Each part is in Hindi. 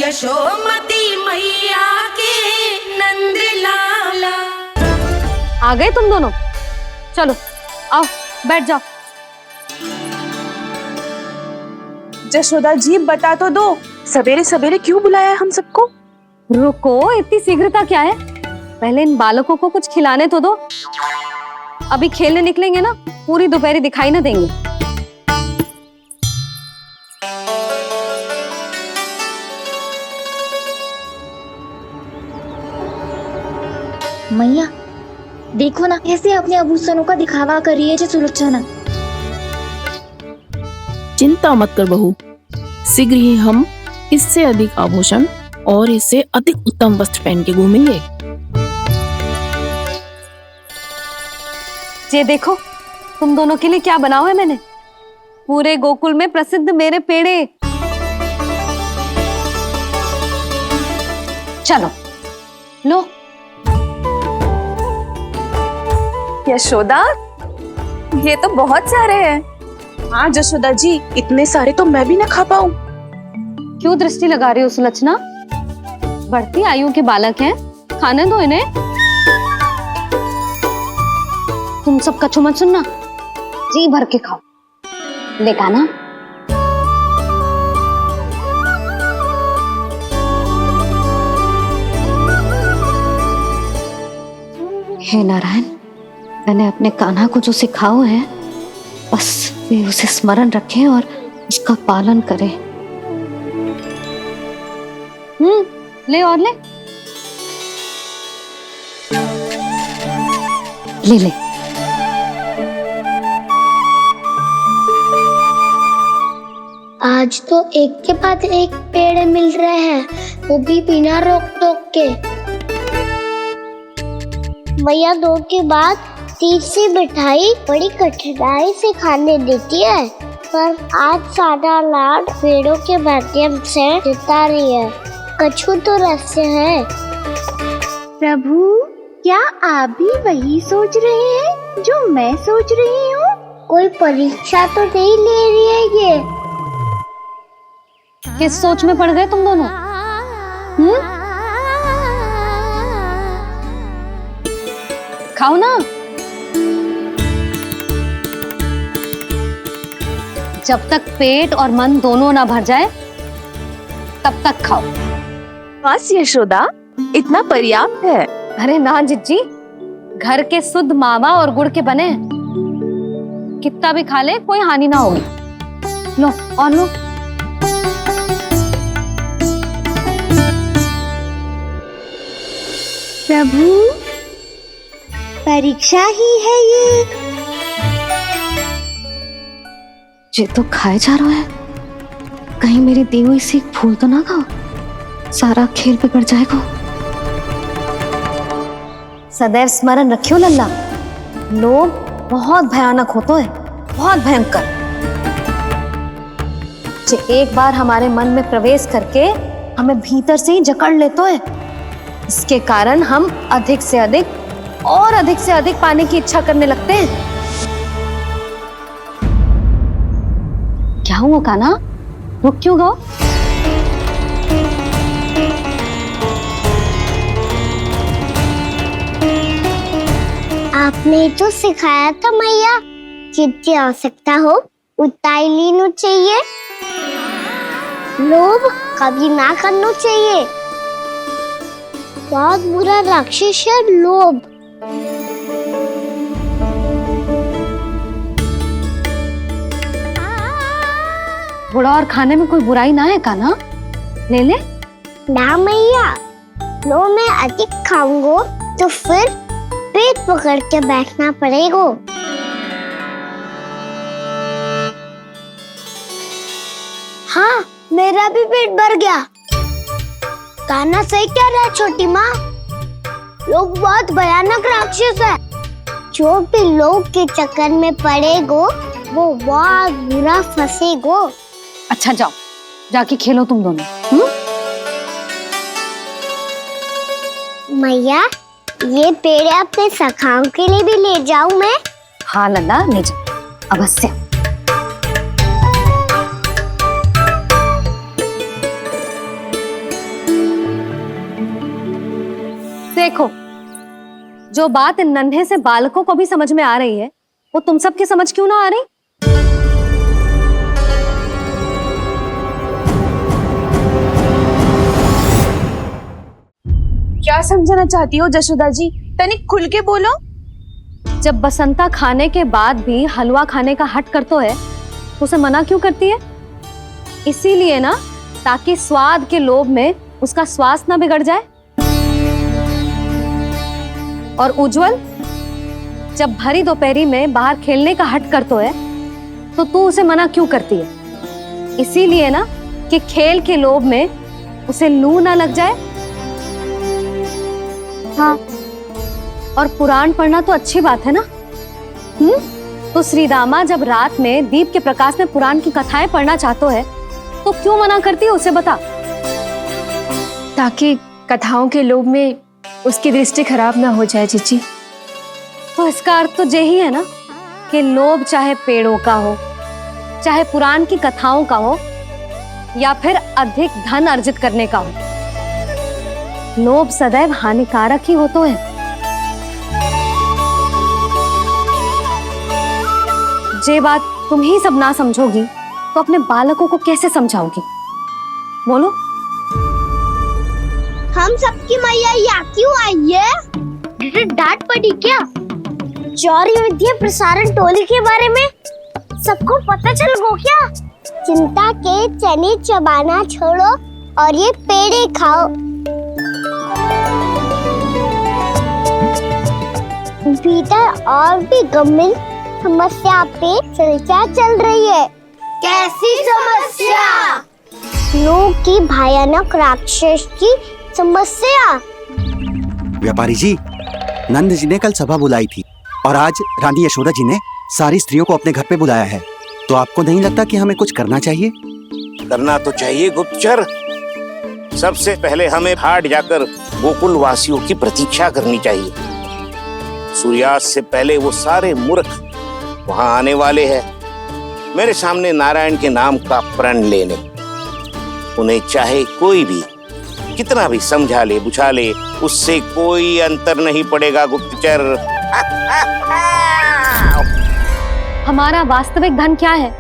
यशोमती मैया के नंद लाला। आ गए तुम दोनों? चलो आओ बैठ जाओ। जशोदा जी बता तो दो, सवेरे सवेरे क्यों बुलाया हम सबको? रुको, इतनी शीघ्रता क्या है? पहले इन बालकों को कुछ खिलाने तो दो। अभी खेलने निकलेंगे ना, पूरी दोपहरी दिखाई ना देंगे। मैया देखो ना, कैसे अपने आभूषणों का दिखावा कर रही है सुलोचना। चिंता मत कर बहू, शीघ्र ही हम इससे अधिक आभूषण और इससे अधिक उत्तम वस्त्र पहन के घूमेंगे। ये देखो तुम दोनों के लिए क्या बनाओ है मैंने। पूरे गोकुल में प्रसिद्ध मेरे पेड़े। चलो लो। यशोदा, ये तो बहुत सारे हैं। हाँ जशोदा जी, इतने सारे तो मैं भी ना खा पाऊं। क्यों दृष्टि लगा रही हो सुलोचना? बढ़ती आयु के बालक हैं, खाने दो इन्हें। तुम सब कछु मत सुनना, जी भर के खाओ। लेगा ना? हे नारायण, मैंने अपने कान्हा को जो सिखाओ है, बस वे उसे स्मरण रखें और उसका पालन करें। ले और ले ले ले। आज तो एक के बाद एक पेड़ मिल रहे हैं, वो भी बिना रोक टोक के। मैया दो के बाद तीसरी मिठाई बड़ी कठिनाई से खाने देती है, पर आज सादा लाड पेड़ों के माध्यम से जिता रही है। कछु तो रहस्य है। प्रभु, क्या आप भी वही सोच रहे हैं जो मैं सोच रही हूँ? कोई परीक्षा तो नहीं ले रही है ये? किस सोच में पड़ गए तुम दोनों? खाओ ना। जब तक पेट और मन दोनों ना भर जाए तब तक खाओ। बस यशोदा, इतना पर्याप्त है। अरे ना जिज्जी, घर के शुद्ध मावा और गुड़ के बने, कितना भी खा ले कोई हानि ना होगी। लो और लो। प्रभु, परीक्षा ही है ये तो खाए जा रहा है। कहीं मेरी दी हुई सीख भूल तो ना खाओ, सारा खेल बिगड़ जाएगा। सदैव स्मरण रखियो लल्ला, लोभ बहुत भयानक होता है, बहुत भयंकर। जो एक बार हमारे मन में प्रवेश करके हमें भीतर से ही जकड़ लेता है, इसके कारण हम अधिक से अधिक और अधिक से अधिक पाने की इच्छा करने लगते हैं। क्या हुआ कान्हा, रुक क्यों गए? आपने तो सिखाया था मैया, जितनी आवश्यकता हो उतना ही लेना चाहिए, लोभ कभी ना करना चाहिए। बहुत बुरा राक्षस है लोभ। बुरा और खाने में कोई बुराई ना है कान्हा, ले ले। ना मैया, लो मैं अधिक खाऊंगा तो फिर पेट पकड़ के बैठना पड़ेगा। हाँ, मेरा भी पेट भर गया। कान्हा सही कह रहा है छोटी माँ, लोग बहुत भयानक राक्षस है। जो भी लोग के चक्कर में पड़ेगो वो बहुत बुरा फंसेगो। अच्छा जाओ, जाके खेलो तुम दोनों। मैया, ये पेड़ अपने सखाओं के लिए भी ले जाऊं मैं? हाँ लल्ला, ले जाओ अवश्य। देखो, जो बात इन नन्हे से बालकों को भी समझ में आ रही है, वो तुम सबकी समझ क्यों ना आ रही? क्या समझाना चाहती हो जशोदा जी? तनिक खुल के बोलो। जब बसंता खाने के बाद भी हलवा खाने का हट करतो है, तो उसे मना क्यों करती है? इसीलिए ना, ताकि स्वाद के लोभ में उसका स्वास्थ्य ना बिगड़ जाए। और उज्जवल, जब भरी दोपहरी में बाहर खेलने का हट करतो है, तो तू उसे मना क्यों करती है? इसीलिए ना, कि खेल के लोभ में उसे लू ना लग जाए। हाँ, और पुराण पढ़ना तो अच्छी बात है ना। तो श्रीदामा जब रात में दीप के प्रकाश में पुराण की कथाएं पढ़ना चाहते है, तो क्यों मना करती है? उसे बता। ताकि कथाओं के लोभ में उसकी दृष्टि खराब ना हो जाए जीजी। तो इसका अर्थ तो यही है ना, कि लोभ चाहे पेड़ों का हो, चाहे पुराण की कथाओं का हो, या फिर अधिक धन अर्जित करने का हो, लोभ सदैव हानिकारक ही होता है। जे बात तुम ही सब ना समझोगी, तो अपने बालकों को कैसे समझाओगी? बोलो। हम सबकी मैया यहाँ क्यों आई है? डांट पड़ी क्या? चौरी विद्या प्रसारण टोली के बारे में सबको पता चल गो क्या? चिंता के चने चबाना छोड़ो और ये पेड़े खाओ। भीतर और भी गंभीर समस्या पे चर्चा चल रही है। कैसी समस्या? लोग की भयानक राक्षस की समस्या। व्यापारी जी, नंद जी ने कल सभा बुलाई थी और आज रानी यशोदा जी ने सारी स्त्रियों को अपने घर पे बुलाया है। तो आपको नहीं लगता कि हमें कुछ करना चाहिए? करना तो चाहिए गुप्तचर। सबसे पहले हमें हाट जाकर गोकुल वासियों की प्रतीक्षा करनी चाहिए। सूर्यास्त से पहले वो सारे मूर्ख वहां आने वाले हैं, मेरे सामने नारायण के नाम का प्रण लेने। उन्हें चाहे कोई भी कितना भी समझा ले बुझा ले, उससे कोई अंतर नहीं पड़ेगा गुप्तचर। हमारा वास्तविक धन क्या है?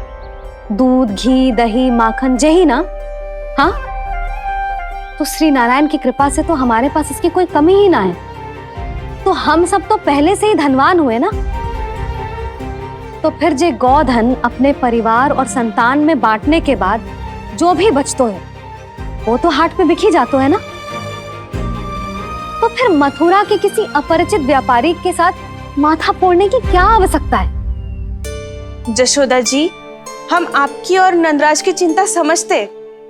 दूध, घी, दही, माखन, यही ना? हाँ, तो श्री नारायण की कृपा से तो हमारे पास इसकी कोई कमी ही ना है। तो हम सब तो पहले से ही धनवान हुए ना। तो फिर जे गौधन अपने परिवार और संतान में बांटने के बाद जो भी बचतो है, वो तो हाट पे बिखी जातो है ना। तो फिर मथुरा के किसी अपरिचित व्यापारी के साथ माथा फोड़ने की क्या आवश्यकता है? जशोदा जी, हम आपकी और नंदराज की चिंता समझते,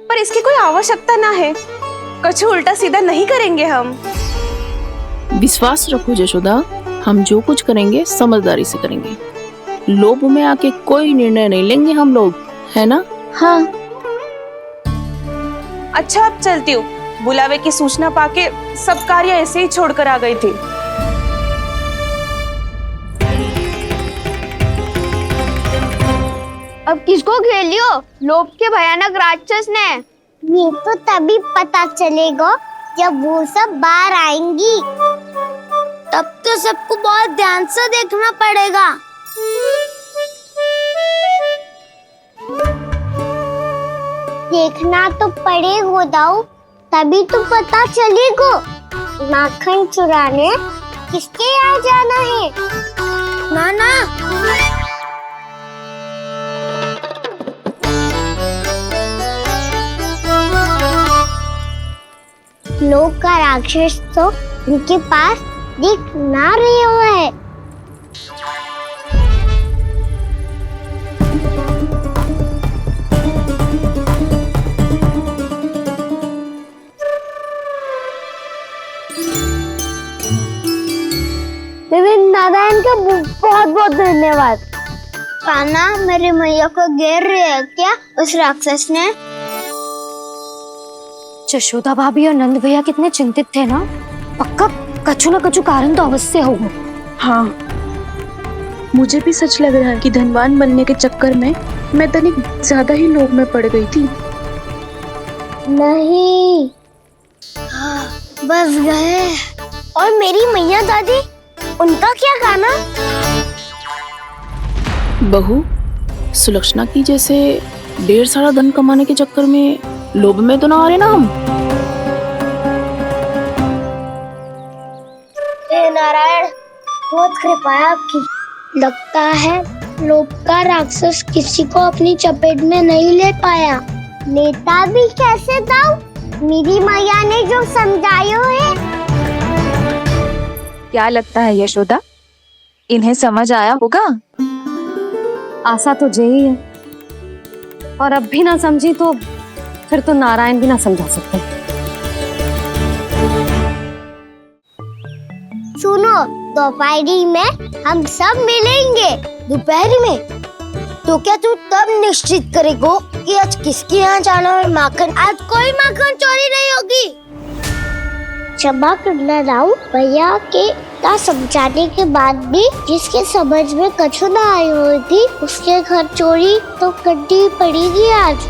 पर इसकी कोई आवश्यकता ना है। कुछ उल्टा सीधा नहीं करेंगे हम। विश्वास रखो जशोदा, हम जो कुछ करेंगे समझदारी से करेंगे। लोभ में आके कोई निर्णय नहीं लेंगे हम लोग, है ना? हाँ। अच्छा, अब चलती हूँ। बुलावे की सूचना पाके सब कार्य ऐसे ही छोड़कर आ गई थी। अब किसको घेर लियो? लोभ के भयानक राक्षस ने। ये तो तभी पता चलेगा जब वो सब बाहर आएंगी। तब तो सबको बहुत ध्यान से देखना पड़ेगा। देखना तो पड़ेगा दाऊ, तभी तो पता चलेगा माखन चुराने किसके यहाँ जाना है। नाना, लोग का राक्षस तो उनके पास दिख ना रहे हुए है। नारायण का बहुत बहुत धन्यवाद। कान्हा, मेरी मैया को घेर रहे है क्या उस राक्षस ने? यशोदा भाभी और नंद भैया कितने चिंतित थे ना। पक्का कछु न कछु कारण तो अवश्य होगा। हाँ, मुझे भी सच लग रहा है कि धनवान बनने के चक्कर में मैं तनिक ज्यादा ही लोभ में पड़ गई थी। नहीं, बस गए और मेरी मैया दादी, उनका क्या गाना? बहू, सुलक्षणा की जैसे ढेर सारा धन कमाने के चक्कर में लोभ में तो ना आ रहे ना हम? हे नारायण, बहुत कृपा है आपकी। लगता है लोभ का राक्षस किसी को अपनी चपेट में नहीं ले पाया। लेता भी कैसे दाऊ? मेरी मैया ने जो समझायो है। क्या लगता है यशोदा, इन्हें समझ आया होगा? आशा तो यही है, और अब भी ना समझी तो फिर तो नारायण भी ना समझा सकते। सुनो, दोपहरी में हम सब मिलेंगे। दोपहरी में? तो क्या तू तब निश्चित करेगो कि आज किसके यहाँ जाना है माखन? आज कोई माखन चोरी नहीं होगी। क्षमा करना राव, भैया के का समझाने के बाद भी जिसके समझ में कछु ना आई होगी उसके घर चोरी तो करनी पड़ेगी आज।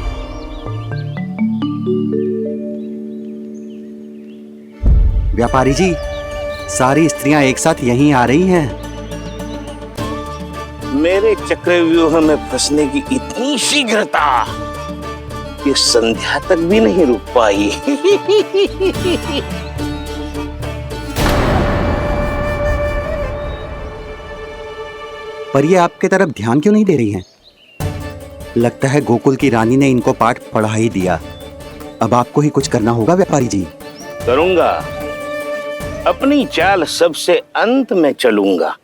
व्यापारी जी, सारी स्त्रियां एक साथ यहीं आ रही हैं। मेरे चक्रव्यूह में फंसने की इतनी शीघ्रता कि संध्या तक भी नहीं रुक पाई। पर ये आपके तरफ ध्यान क्यों नहीं दे रही हैं? लगता है गोकुल की रानी ने इनको पाठ पढ़ा ही दिया। अब आपको ही कुछ करना होगा व्यापारी जी। करूंगा, अपनी चाल सबसे अंत में चलूंगा,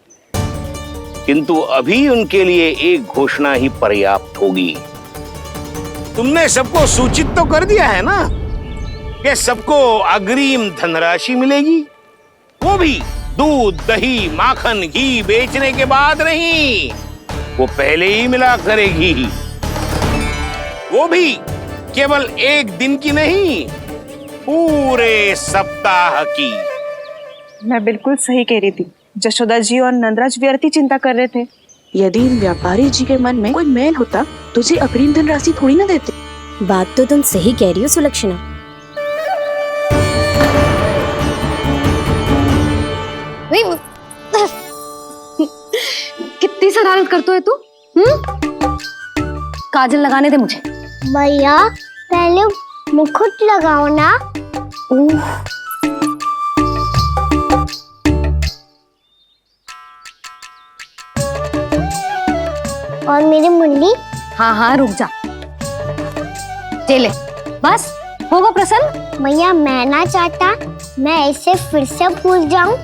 किंतु अभी उनके लिए एक घोषणा ही पर्याप्त होगी। तुमने सबको सूचित तो कर दिया है ना कि सबको अग्रिम धनराशि मिलेगी, वो भी दूध, दही, माखन, घी बेचने के बाद नहीं, वो पहले ही मिला करेगी। वो भी केवल एक दिन की नहीं, पूरे सप्ताह की। मैं बिल्कुल सही कह रही थी। जशोदा जी और नंदराज व्यर्थ ही चिंता कर रहे थे। यदि इन व्यापारी जी के मन में कोई मैल होता तो जी अग्रिम धनराशि थोड़ी ना देते। बात तो तुम सही कह रही हो सुलक्षणा। कितनी शरारत करते हो तू? काजल लगाने दे मुझे। भैया, पहले मुकुट लगाओ ना। और मेरी मुरली? हाँ हाँ, रुक जा। ये ले, बस होगा प्रसन्न। भैया, मैं ना चाहता मैं ऐसे फिर से भूल जाऊं,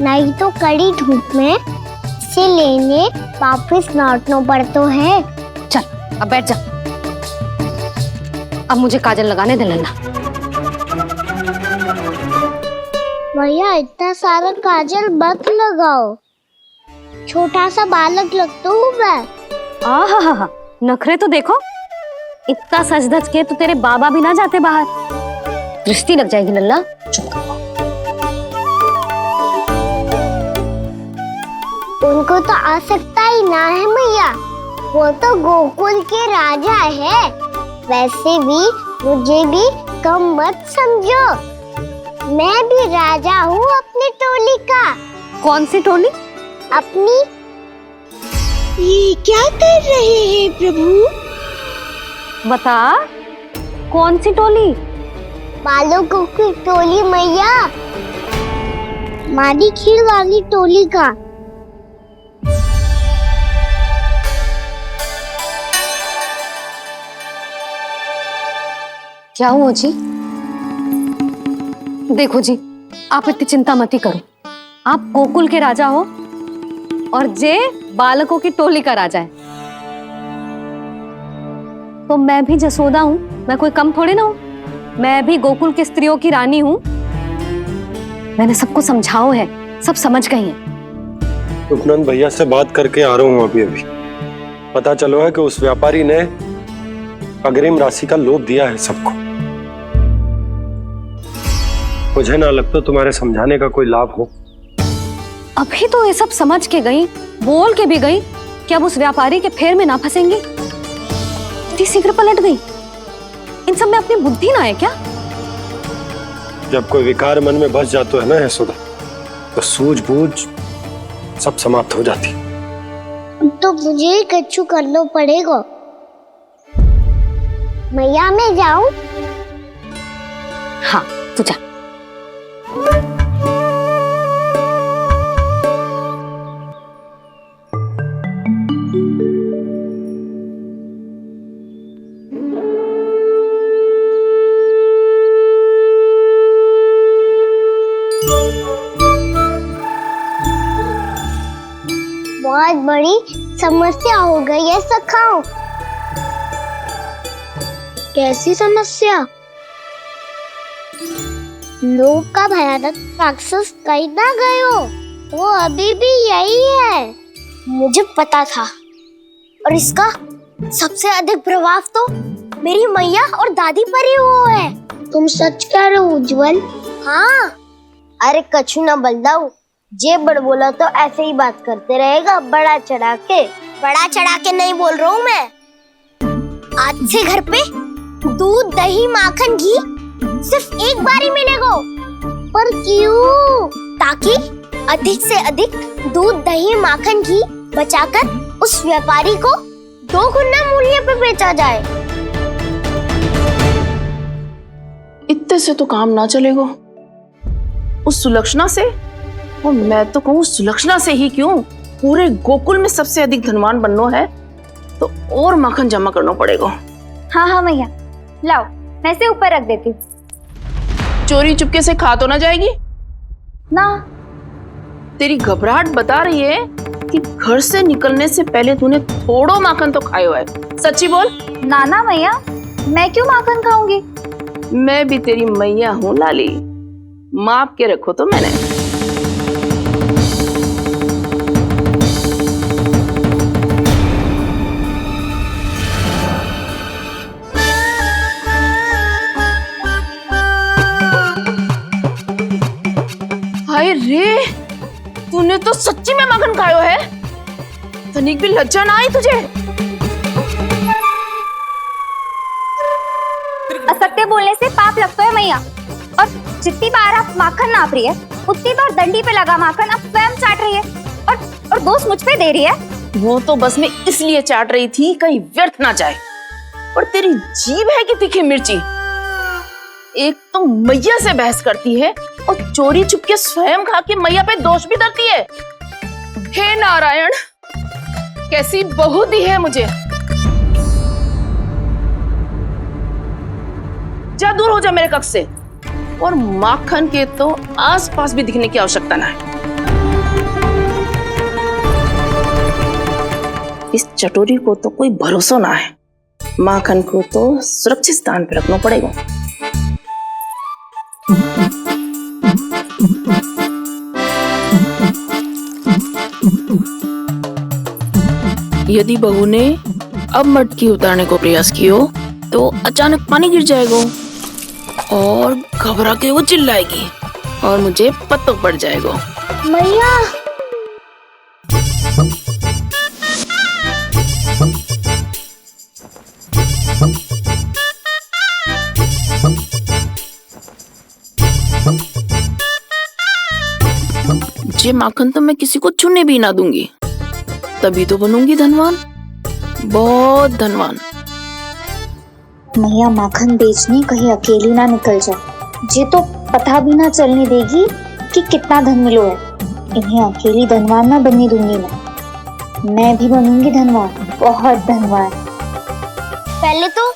नहीं तो कड़ी धूप में इसे लेने वापस लौटना पड़ता है। चल अब बैठ जा। अब मुझे काजल लगाने दे लेना। भैया, इतना सारा काजल मत लगाओ, छोटा सा बालक लगता हूँ मैं। आहा, नखरे तो देखो। इतना सज धज के तो तेरे बाबा भी ना जाते बाहर, दृष्टि लग जाएगी लल्ला। उनको तो आ सकता ही ना है भैया, वो तो गोकुल के राजा है। वैसे भी मुझे भी कम मत समझो, मैं भी राजा हूँ अपनी टोली का। कौन सी टोली? अपनी। ये क्या कर रहे हैं प्रभु? बता, कौन सी टोली? बालकों की टोली मैया, मारी खीर वाली टोली का। क्या हुआ जी? देखो जी, आप इतनी चिंता मत ही करो। आप गोकुल के राजा हो और जे बालकों की टोली का राजा है, तो मैं भी जसोदा हूँ। मैं कोई कम थोड़ी ना हूँ, मैं भी गोकुल की स्त्रियों की रानी हूँ। मैंने सबको समझाओ है, सब समझ गई हैं। उपनंद भैया से बात करके आ रहा हूँ अभी। पता चलो है कि उस व्यापारी ने अग्रिम राशि का लोभ दिया है सबको। मुझे ना लगता तुम्हारे समझाने का कोई लाभ हो। अभी तो ये सब समझ के गई, बोल के भी गई कि अब उस व्यापारी के फेर में ना फंसेंगी। इतनी शीघ्र पलट गई। इन सब में अपनी बुद्धि ना है क्या? जब कोई विकार मन में बस जातो है ना यशोदा, तो सूझबूझ सब समाप्त हो जाती। तो मुझे ही कच्चू करना पड़ेगा। मैया मैं जाऊं? हाँ तू जा। बहुत बड़ी समस्या हो गई है सखाओ। कैसी समस्या? लोभ का भयानक राक्षस कहीं ना गए हो, वो अभी भी यही है। मुझे पता था, और इसका सबसे अधिक प्रभाव तो मेरी मैया और दादी पर ही हुआ है। तुम सच कह रहे हो उज्जवल? हाँ। अरे कछु ना बलदाऊ, जे बड़ बोला तो ऐसे ही बात करते रहेगा बड़ा चढ़ा के। बड़ा चढ़ा के नहीं बोल रहा हूँ मैं। आज से घर पे दूध दही माखन घी सिर्फ एक बार ही मिलेगा। पर क्यों? ताकि अधिक से अधिक दूध दही माखन घी बचाकर उस व्यापारी को 2 गुना मूल्य पे बेचा जाए। इतने से तो काम ना चलेगा। उस सुलक्षणा से, और मैं तो कहूँ सुलक्षणा से ही क्यों, पूरे गोकुल में सबसे अधिक धनवान बनना है तो और माखन जमा करना पड़ेगा। हाँ हाँ मैया, लाओ मैं इसे ऊपर रख देती हूँ। चोरी चुपके से खा तो ना जाएगी ना? तेरी घबराहट बता रही है कि घर से निकलने से पहले तूने थोड़ो माखन तो खाया है। सच्ची बोल। ना ना मैया, मैं क्यों माखन खाऊंगी? मैं भी तेरी मैया हूँ लाली, माप के रखो तो मैंने। हाय रे, तूने तो सच्ची में माखन खायो है? तनिक भी लज्जा ना आई तुझे? असत्य बोलने से पाप लगता है मैया, और जितनी बार आप माखन नाप रही है उतनी बार डंडी पे लगा माखन आप स्वयं चाट रही है, और दोष मुझ पे दे रही है। वो तो बस मैं इसलिए चाट रही थी कहीं व्यर्थ ना जाए। और तेरी जीभ है कि तीखी मिर्ची। एक तो मैया से बहस करती है और चोरी चुपके स्वयं खा के मैया पे दोष भी धरती है। हे नारायण, कैसी बहू दी है मुझे। जा, दूर हो जा मेरे कक्ष से, और माखन के तो आसपास भी दिखने की आवश्यकता ना है। इस चटोरी को तो कोई भरोसा ना है। माखन को तो सुरक्षित स्थान पर रखना पड़ेगा। यदि बहू ने अब मटकी उतारने को प्रयास किया तो अचानक पानी गिर जाएगा और घबरा के वो चिल्लाएगी और मुझे पता पड़ जाएगा। मैया, ये माखन तो मैं किसी को छूने भी ना दूंगी, तभी तो बनूंगी धनवान, बहुत धनवान। मैया माखन बेचने कहीं अकेली ना निकल जाए। ये तो पता भी ना चलने देगी कि कितना धन मिलो है। इन्हें अकेली धनवान ना बनने दूंगी मैं भी बनूंगी धनवान, बहुत धनवान। पहले तो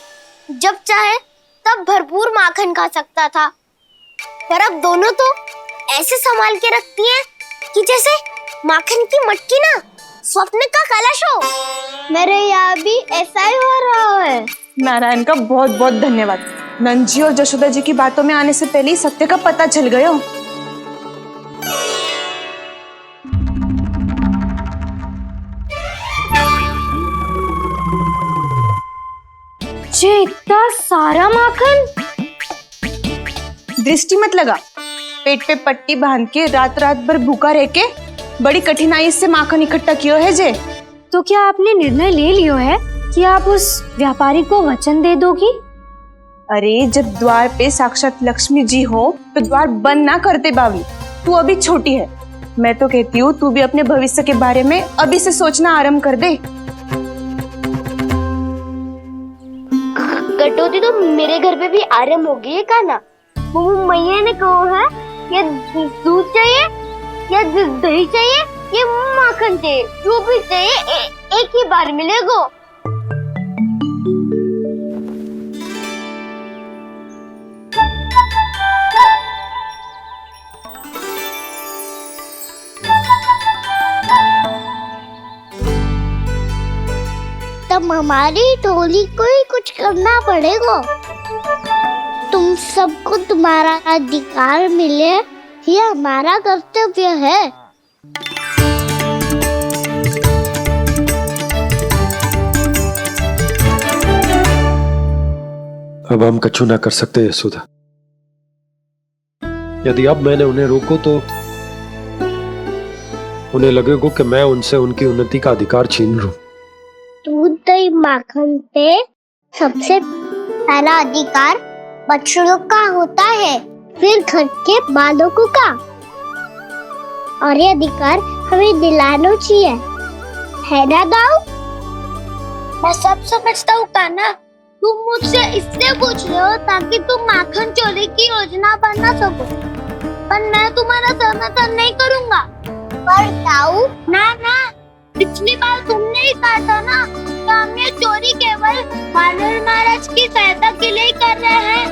जब चाहे तब भरपूर माखन खा सकता था, पर अब दोनों तो ऐसे संभाल के रखती हैं कि जैसे माखन की मटकी ना स्वप्न का कलश हो। मेरे यहाँ भी ऐसा ही हो रहा है। नारायण का बहुत बहुत धन्यवाद। नंद जी और जशोदा जी की बातों में आने से पहले ही सत्य का पता चल गया। ये इतना सारा माखन? दृष्टि मत लगा। पेट पे पट्टी बांध के रात रात भर भूखा रह के बड़ी कठिनाई से माखन इकट्ठा किया है जे। तो क्या आपने निर्णय ले लियो है कि आप उस व्यापारी को वचन दे दोगी? अरे जब द्वार पे साक्षात लक्ष्मी जी हो तो द्वार बंद ना करते बावली। तू अभी छोटी है, मैं तो कहती हूँ तू भी अपने भविष्य के बारे में अभी से सोचना आरंभ कर दे। कटौती तो मेरे घर पे भी आरंभ हो गई है का ना। मैया ने कहा है ये दूध चाहिए या दही चाहिए ये माखन चाहिए, जो भी चाहिए एक ही बार मिलेगा। तब हमारी टोली को ही कुछ करना पड़ेगा। तुम सबको तुम्हारा अधिकार मिले ये हमारा कर्तव्य है। अब हम कछु ना कर सकते यशोदा। यदि अब मैंने उन्हें रोको तो उन्हें लगेगा कि मैं उनसे उनकी उन्नति का अधिकार छीन लूं। दूध दही माखन पे सबसे पहला अधिकार बच्चों का होता है, फिर घर के बालकों का, और ये अधिकार हमें दिलाना चाहिए, है ना दाऊ? मैं सब समझता हूँ कान्हा, तुम मुझसे इसलिए पूछ रहे हो ताकि तुम माखन चोरी की योजना बना सको, पर मैं तुम्हारा समर्थन नहीं करूँगा। पर दाऊ ना ना, पिछली बार तुमने ही कहा था ना कि हम ये चोरी केवल वानर महाराज की सहायता के लिए कर रहे हैं।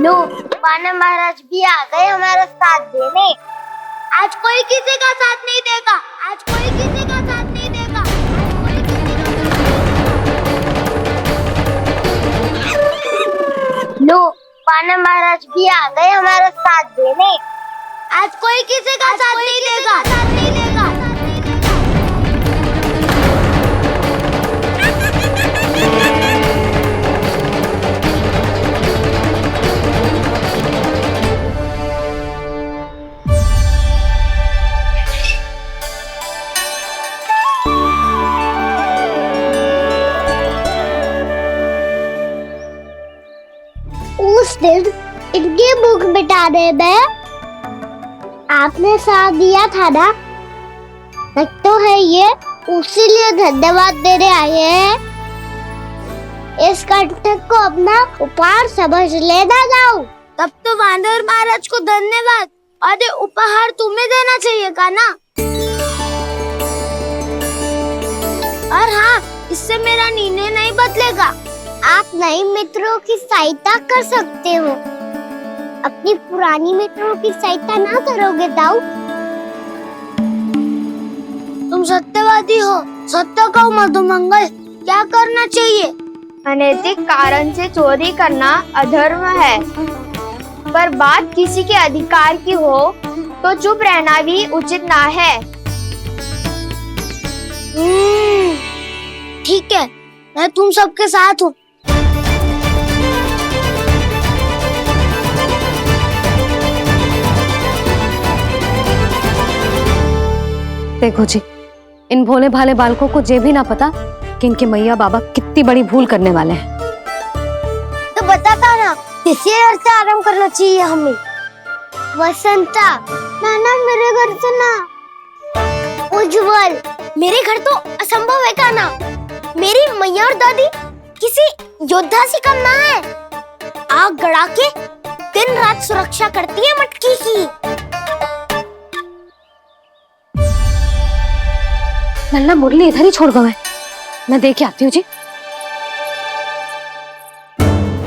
लो, वानर महाराज भी आ गए हमारा साथ देने। आज कोई किसी का साथ नहीं देगा, आज कोई किसी का साथ नहीं देगा, आज कोई किसी का। लो, वानर महाराज भी आ गए हमारा साथ देने। आज कोई किसी का साथ नहीं देगा, साथ नहीं देगा। उस दिन इनकी भूख मिटाने में आपने साथ दिया था ना, लगता है ये उसी लिए धन्यवाद देने आए हैं। इस कंटक को अपना उपहार समझ लेना जाओ। तब तो वानर महाराज को धन्यवाद और ये उपहार तुम्हें देना चाहिए का ना। और हाँ, इससे मेरा निर्णय नहीं बदलेगा। आप नए मित्रों की सहायता कर सकते हो, अपनी पुरानी मित्रों की सहायता ना करोगे दाऊ। तुम सत्यवादी हो, सत्य कहो मधुमंगल, क्या करना चाहिए? अनैतिक कारण से चोरी करना अधर्म है, पर बात किसी के अधिकार की हो तो चुप रहना भी उचित ना है। ठीक है, मैं तुम सबके साथ हूँ। देखो जी, इन भोले भाले बालकों को ये भी ना पता कि इनके मैया बाबा कितनी बड़ी भूल करने वाले हैं। तो बताता ना, किसी घर से आराम करना चाहिए हमें। वसंता, नाना मेरे घर से ना। उज्जवल, मेरे घर तो असंभव है का ना। मेरी मैया और दादी किसी योद्धा से कम ना है। आग गड़ा के दिन रात सुरक्षा करती है मटकी की। नल्ला मुरली इधर ही छोड़ गए, मैं देख के आती हूँ जी।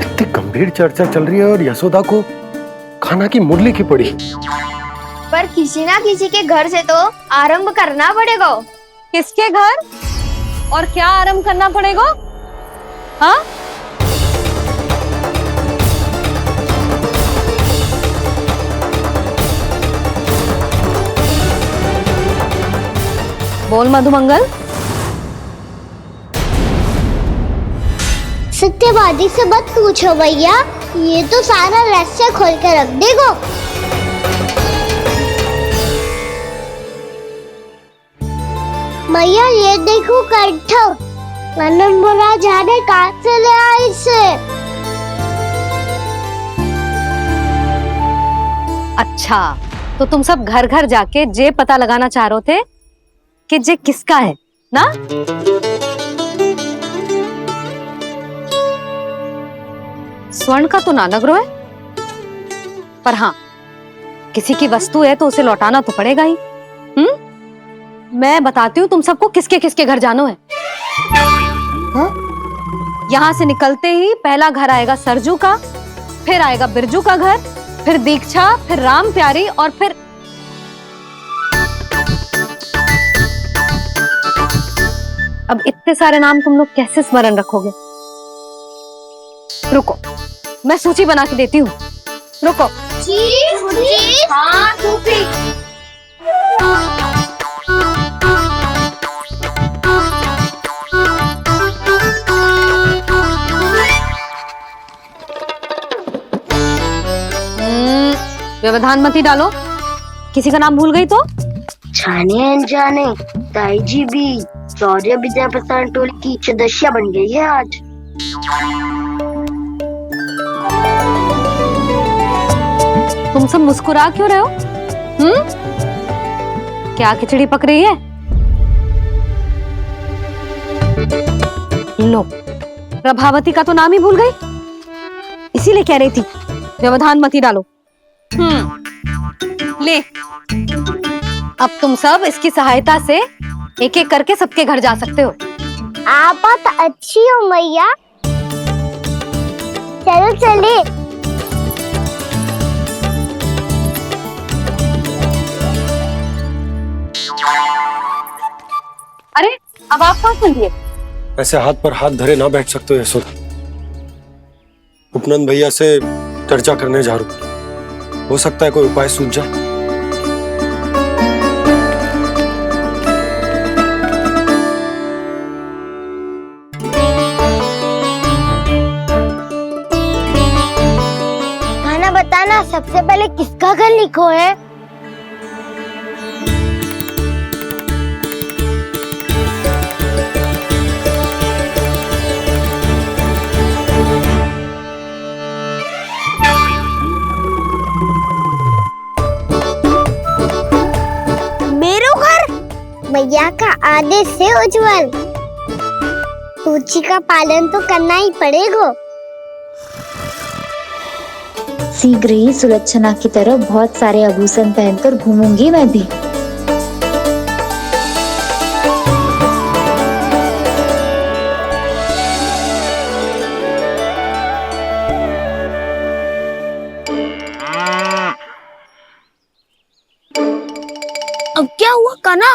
इतनी गंभीर चर्चा चल रही है और यशोदा को खाना की मुरली की पड़ी। पर किसी ना किसी के घर से तो आरंभ करना पड़ेगा। किसके घर और क्या आरंभ करना पड़ेगा? हाँ, बोल मधुमंगल। सत्यवादी से मत पूछो भैया, ये तो सारा रहस्य खोल कर रख देगा। मैया ये देखो कंठ, नंदन बोला जाने कहाँ से ले आई इसे। अच्छा, तो तुम सब घर घर जाके जे पता लगाना चाह रहे थे कि जे किसका है ना? स्वर्ण का तो ना लग रहा है, पर हाँ, किसी की वस्तु है तो उसे लौटाना तो पड़ेगा ही। मैं बताती हूँ तुम सबको किसके किसके घर जाना है। यहाँ से निकलते ही पहला घर आएगा सरजू का, फिर आएगा बिरजू का घर, फिर दीक्षा, फिर राम प्यारी, और फिर अब इतने सारे नाम तुम लोग कैसे स्मरण रखोगे? रुको, मैं सूची बना के देती हूँ। रुको। हाँ, व्यवधान मत ही डालो, किसी का नाम भूल गई तो? जाने अनजाने ताई जी भी शौर्य विद्या प्रसारण टोली की सदस्य बन गई है आज। तुम सब मुस्कुरा क्यों रहे हो? क्या खिचड़ी पक रही है? लो, प्रभावती का तो नाम ही भूल गई, इसीलिए कह रही थी व्यवधान मत ही डालो। ले, अब तुम सब इसकी सहायता से एक एक करके सबके घर जा सकते हो। आप तो अच्छी हो मैया, चलो चले। अरे, अब आप कहाँ चलिए? ऐसे हाथ पर हाथ धरे ना बैठ सकते हो यशोदा। उपनंद भैया से चर्चा करने जा रहा हूं, हो सकता है कोई उपाय सूझ जाए। खाना बताना, सबसे पहले किसका घर लिखो है? मैया का आदेश से उज्जवल, सूची का पालन तो करना ही पड़ेगा। शीघ्र ही सुलक्षणा की तरह बहुत सारे आभूषण पहनकर घूमूंगी मैं भी। अब क्या हुआ कान्हा?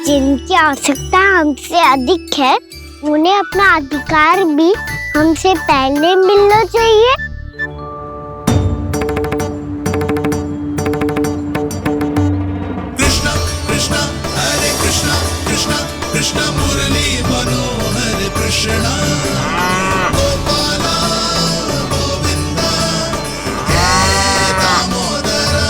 जिनकी आवश्यकता हमसे अधिक है, उन्हें अपना अधिकार भी हमसे पहले मिलना चाहिए। कृष्णा कृष्णा हरे कृष्णा कृष्णा कृष्णा मुरली मनोहर कृष्णा गोपाला गोविंदा हे दामोदरा।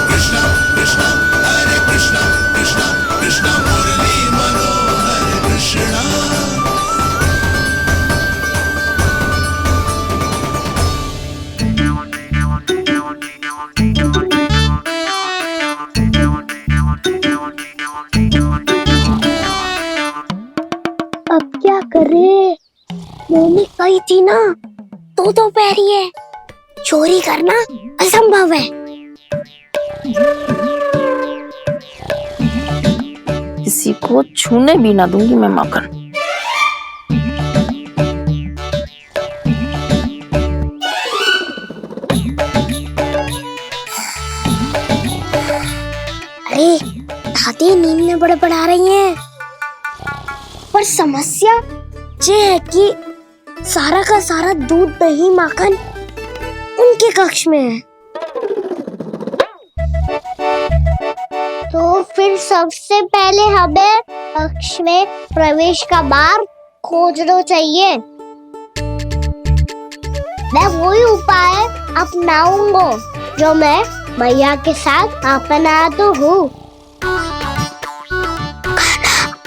कृष्णा कृष्णा हरे कृष्णा कृष्णा कृष्णा मुरली मनोहर कृष्णा। अब क्या करे? मम्मी कही थी ना, दो पैरी है, चोरी करना असंभव है। किसी को छूने भी ना दूंगी मैं माखन। अरे दादी नींद में बड़बड़ा रही हैं, पर समस्या ये है कि सारा का सारा दूध दही माखन उनके कक्ष में है। तो फिर सबसे पहले हमें कक्ष में प्रवेश का बार खोजना चाहिए। मैं वही उपाय अपनाऊंगा जो मैं भैया के साथ अपन आया तो हूँ।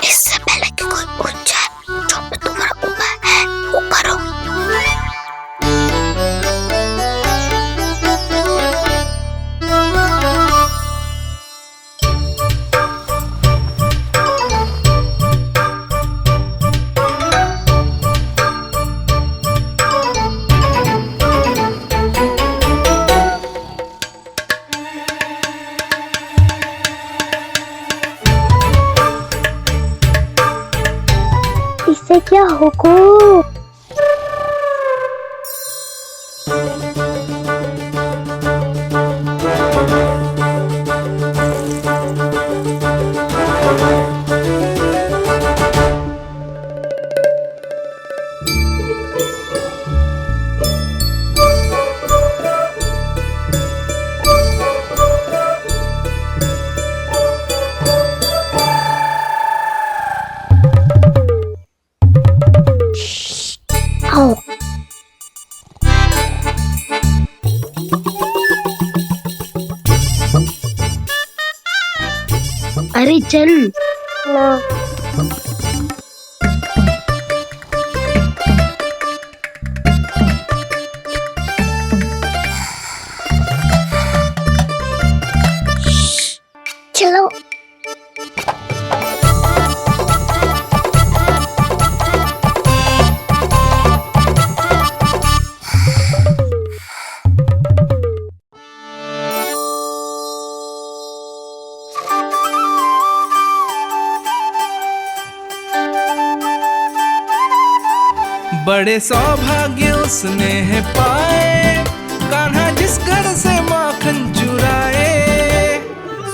इससे पहले कि कोई पूछ जाए, जो भी तुम्हारा उपाय है वो करो। इससे क्या होगा? अरे चल ना। चलो बड़े सौभाग्य उसने है पाए, कान्हा जिस घर से माखन चुराए,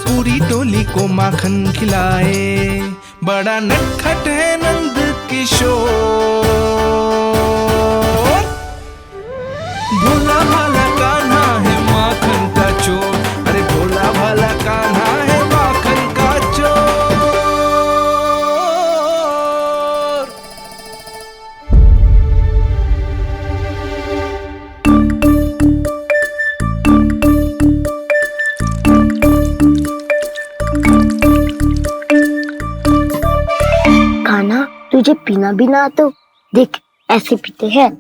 पूरी टोली को माखन खिलाए। बड़ा नटखट है नंद किशोर, भोला भाला कान्हा है माखन का चोर। अरे भोला भाला कान्हा है माखन का चोर। कान्हा, तुझे पीना भी ना तो देख ऐसे पीते हैं।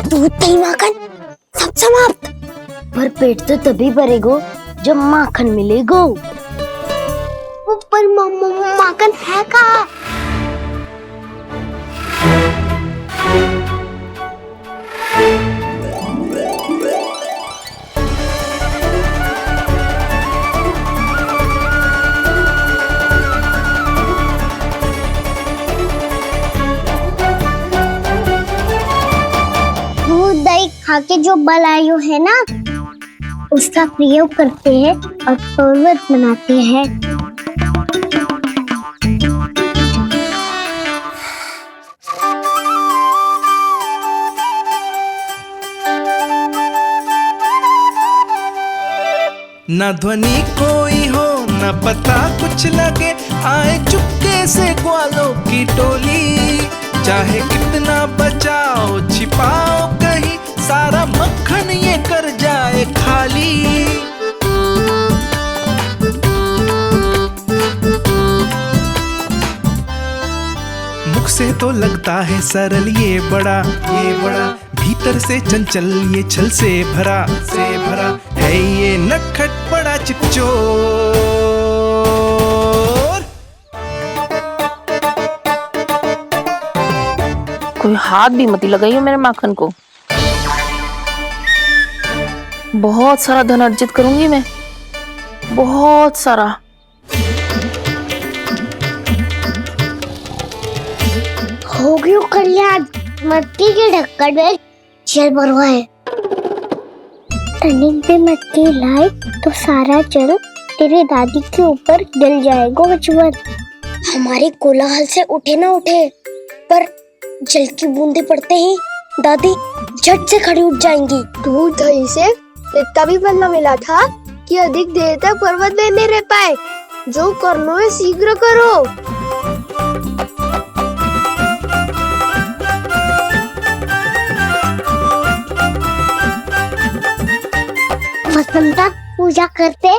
दूध दही माखन सब समाप्त। पर पेट तो तभी भरेगो जब माखन मिलेगो। पर माखन है कहाँ? दूध दही खा के जो बलायु है ना, उसका प्रयोग करते हैं और पर्वत बनाते हैं। न ध्वनि कोई हो न पता कुछ लगे, आए चुपके से ग्वालों की टोली। चाहे कितना बचाओ छिपाओ कहीं, सारा मक्खन ये कर जाए खाली। मुख से तो लगता है सरल ये बड़ा भीतर से चंचल ये छल से भरा है ये नटखट बड़ा चिच्चोर। कोई हाथ भी मत लगाइए मेरे माखन को। बहुत सारा धन अर्जित करूंगी मैं, बहुत सारा। हो गयो कल्याण, मट्टी के ढक्कन में जल भरवा है। टनिक पे मट्टी लाए तो सारा जल तेरे दादी के ऊपर डल जाएगा बचवन। हमारे कोलाहल से उठे ना उठे, पर जल की बूंदे पड़ते ही दादी झट से खड़ी उठ जाएंगी। दूध दही से इतना भी बदला मिला था कि अधिक देर तक पर्वत में नहीं रह पाए। जो करना है शीघ्र करो। वसंता पूजा करते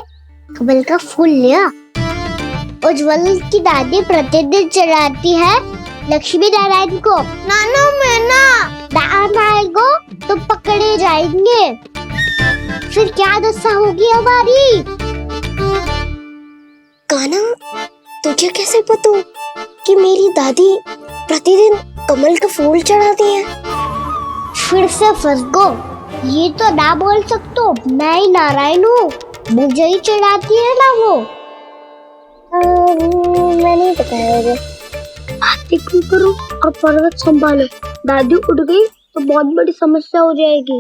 कमल का फूल लिया। उज्जवल की दादी प्रतिदिन चढ़ाती है लक्ष्मी नारायण को। नाना मैं ना आएगो तो पकड़े जाएंगे। फिर क्या दशा होगी हमारी? कान्हा, तुझे कैसे पता कि मेरी दादी प्रतिदिन कमल का फूल चढ़ाती है? फिर से फंस गो। ये तो ना बोल सकतो, मैं ही नारायण हूँ, मुझे ही चढ़ाती है ना वो। मैं नहीं बताया मुझे। आरती करो और पर्वत संभालो। दादी उठ गई तो बहुत बड़ी समस्या हो जाएगी।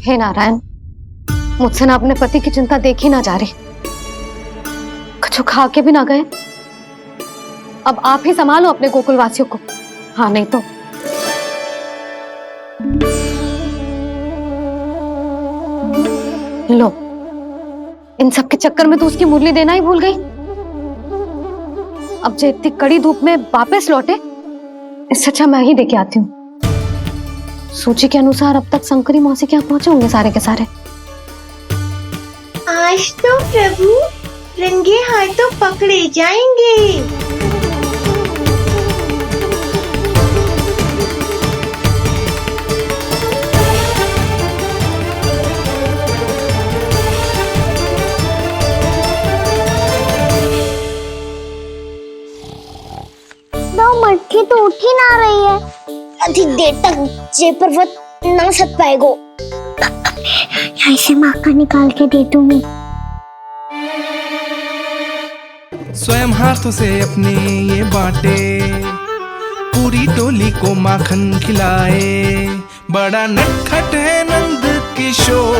हे नारायण, मुझसे ना अपने पति की चिंता देखी ना जा रही, कुछ खा के भी ना गए। अब आप ही संभालो अपने गोकुलवासियों को। हाँ नहीं तो लो, इन सब के चक्कर में तो उसकी मुरली देना ही भूल गई। अब जो इतनी कड़ी धूप में वापस लौटे, इससे अच्छा मैं ही देके आती हूँ। सूची के अनुसार अब तक शंकरी मौसी के यहाँ पहुंचे होंगे सारे के सारे। आज तो प्रभु रंगे हाथों पकड़े जाएंगे। मटकी तो उठ ही ना रही है। अधिक देर तक ये पर्वत ना सक पाएगो। यहाँ से माखन निकाल के दे दूंगी। स्वयं हाथों से अपने ये बांटे, पूरी टोली को माखन खिलाए। बड़ा नटखट है नंद किशोर।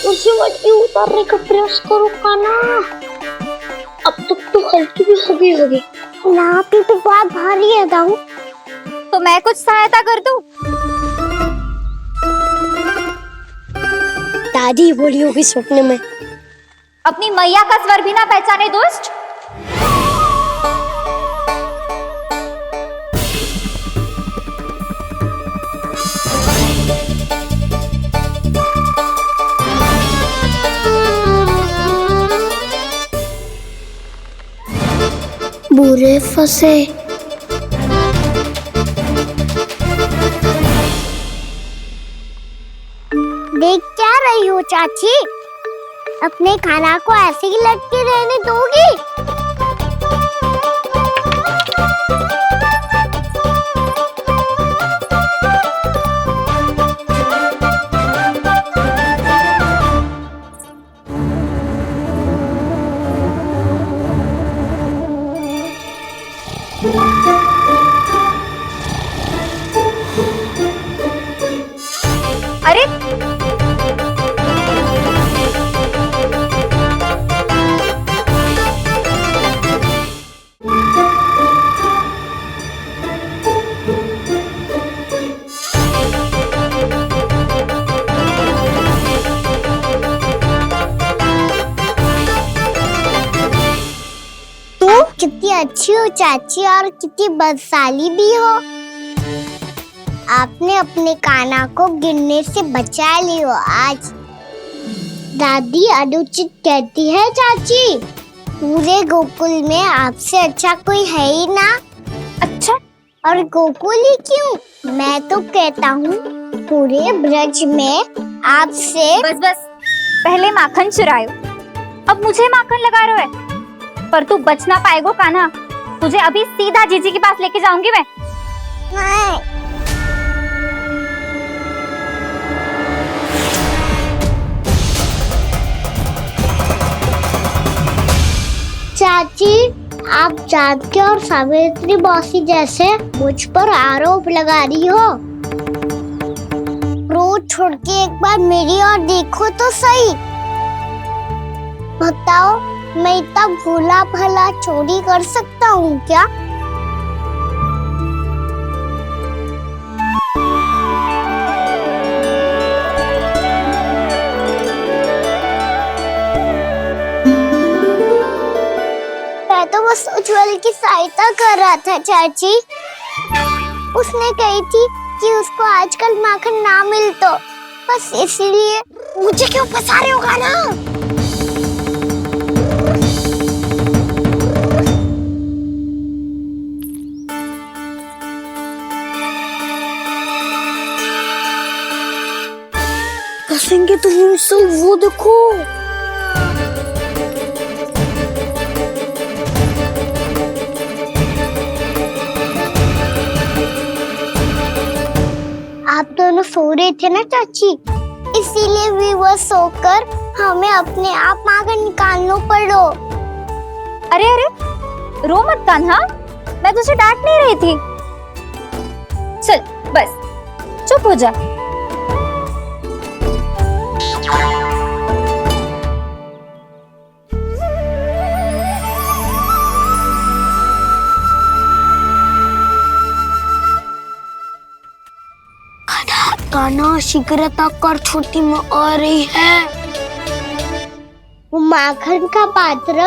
उसे मटकी उतारने का प्रयास करो कान्हा। अब तक तो हल्की भी हो गई। नापी तो बहुत भारी है दाऊ। तो मैं कुछ सहायता कर दूं? दादी बोली होगी सपने में। अपनी मैया का स्वर भी ना पहचाने दुष्ट। बुरे फंसे। देख क्या रही हो चाची? अपने खाना को ऐसे ही लटके रहने दोगी? अरे कितनी अच्छी हो चाची और कितनी बदसाली भी हो। आपने अपने कान्हा को गिरने से बचा ली हो आज। दादी अनुचित कहती है चाची, पूरे गोकुल में आपसे अच्छा कोई है ही ना। अच्छा, और गोकुल ही क्यों? मैं तो कहता हूँ पूरे ब्रज में आपसे बस बस, पहले माखन चुरायो, अब मुझे माखन लगा रहे हो। पर तू बच ना पाएगो कान्हा, तुझे अभी सीधा जीजी के पास लेके जाऊंगी मैं। नहीं। चाची, आप जानकी और सावित्री मौसी जैसे मुझ पर आरोप लगा रही हो। रोज छोड़ के एक बार मेरी ओर देखो तो सही। बताओ, मैं इतना भोला भला चोरी कर सकता हूँ क्या? मैं तो बस उज्जवल की सहायता कर रहा था चाची। उसने कही थी कि उसको आजकल माखन ना मिल तो बस इसलिए। मुझे क्यों फंसा रहे होगा ना? कसेंगे तो हमसे, वो देखो। आप दोनों सो रहे थे ना चाची, इसीलिए विवश सोकर हमें अपने आप माखन निकालना पड़ो। अरे अरे, रो मत कान्हा, मैं तुझे डांट नहीं रही थी। चल बस चुप हो जा। कान्हा, शीघ्र कर, छोटी माँ आ रही है। वो माखन का पात्र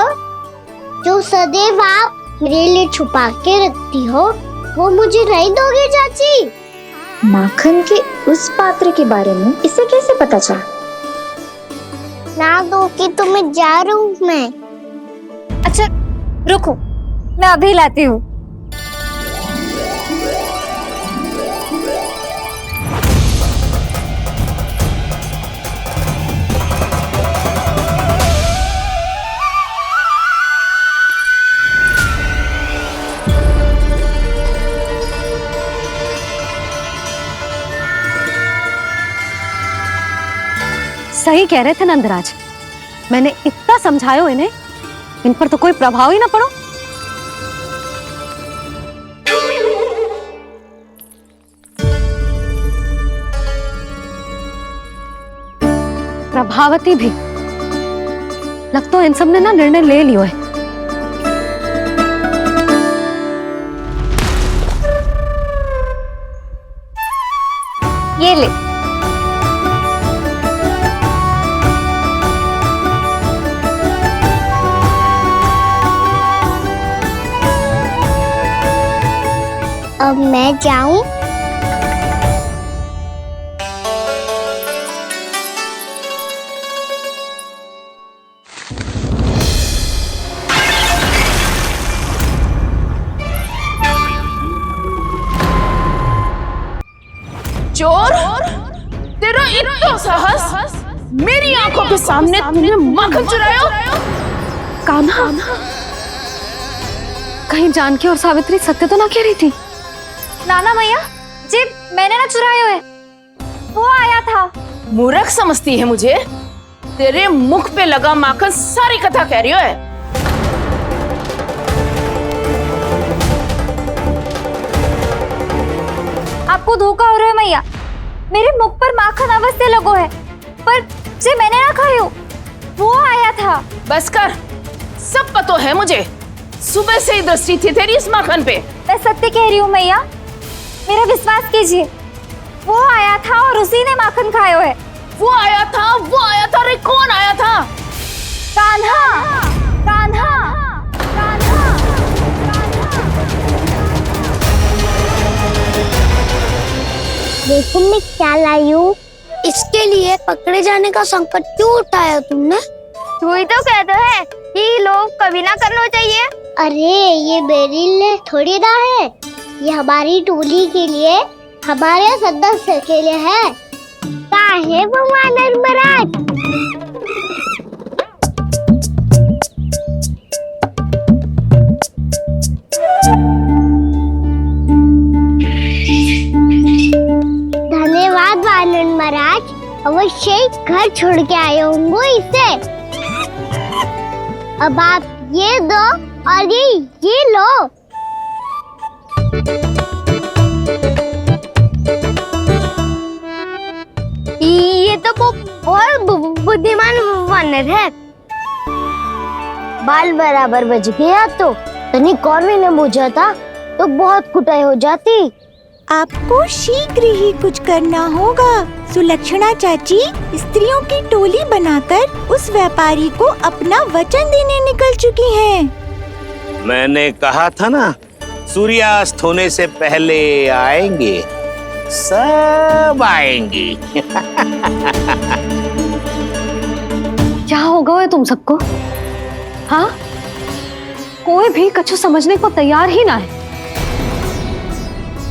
जो सदैव आप मेरे लिए छुपा के रखती हो, वो मुझे नहीं दोगे चाची? माखन के उस पात्र के बारे में इसे कैसे पता चला? ना दोगी तो मैं जा रहा हूँ मैं। अच्छा रुको, मैं अभी लाती हूँ। सही कह रहे थे नंदराज, मैंने इतना समझायो इन्हें, इन पर तो कोई प्रभाव ही ना पड़ो। प्रभावती भी लग तो इन सब ने ना निर्णय ले लियो है। ये ले। अब मैं जाऊं? चोर, तेरा इतना साहस, मेरी आंखों के सामने तुमने माखन चुराया? कान्हा, कहीं जानकी और सावित्री सत्य तो ना कह रही थी? नाना मैया जी, मैंने ना चुराया है, वो आया था। मूर्ख समझती है मुझे? तेरे मुख पे लगा माखन सारी कथा कह रही है। आपको धोखा हो रहा है मैया, मेरे मुख पर माखन अवश्य लगो है, पर जे मैंने ना खायो, वो आया था। बस कर, सब पता है मुझे। सुबह से ही दृष्टि थी तेरी इस माखन पे। मैं सत्य कह रही हूँ मैया, मेरा विश्वास कीजिए। वो आया था और उसी ने माखन खायो है। वो आया था, वो आया था। अरे कौन आया था? कान्हा, कान्हा, कान्हा। देखो मैं क्या लाई हूँ। इसके लिए पकड़े जाने का संकट क्यों उठाया तुमने? तू ही तो कहता है कि लोग कभी ना करना चाहिए। अरे ये मेरे लिए थोड़ी ना है, ये हमारी टोली के लिए हमारे सदस्य के लिए है। काहे वो वानर महाराज? धन्यवाद वानर महाराज, अवश्य ही घर छोड़ के आए होंगे इसे। अब आप ये दो और ये लो। ये तो बहुत बुद्धिमान वानर है। बाल बराबर बज गया तो तनिक और भी न बुझा था तो बहुत कुटाई हो जाती। आपको शीघ्र ही कुछ करना होगा। सुलक्षणा चाची स्त्रियों की टोली बनाकर उस व्यापारी को अपना वचन देने निकल चुकी हैं। मैंने कहा था ना, सूर्यास्त होने से पहले आएंगे, सब आएंगे। क्या होगा ये तुम सबको? हाँ, कोई भी कछु समझने को तैयार ही ना है।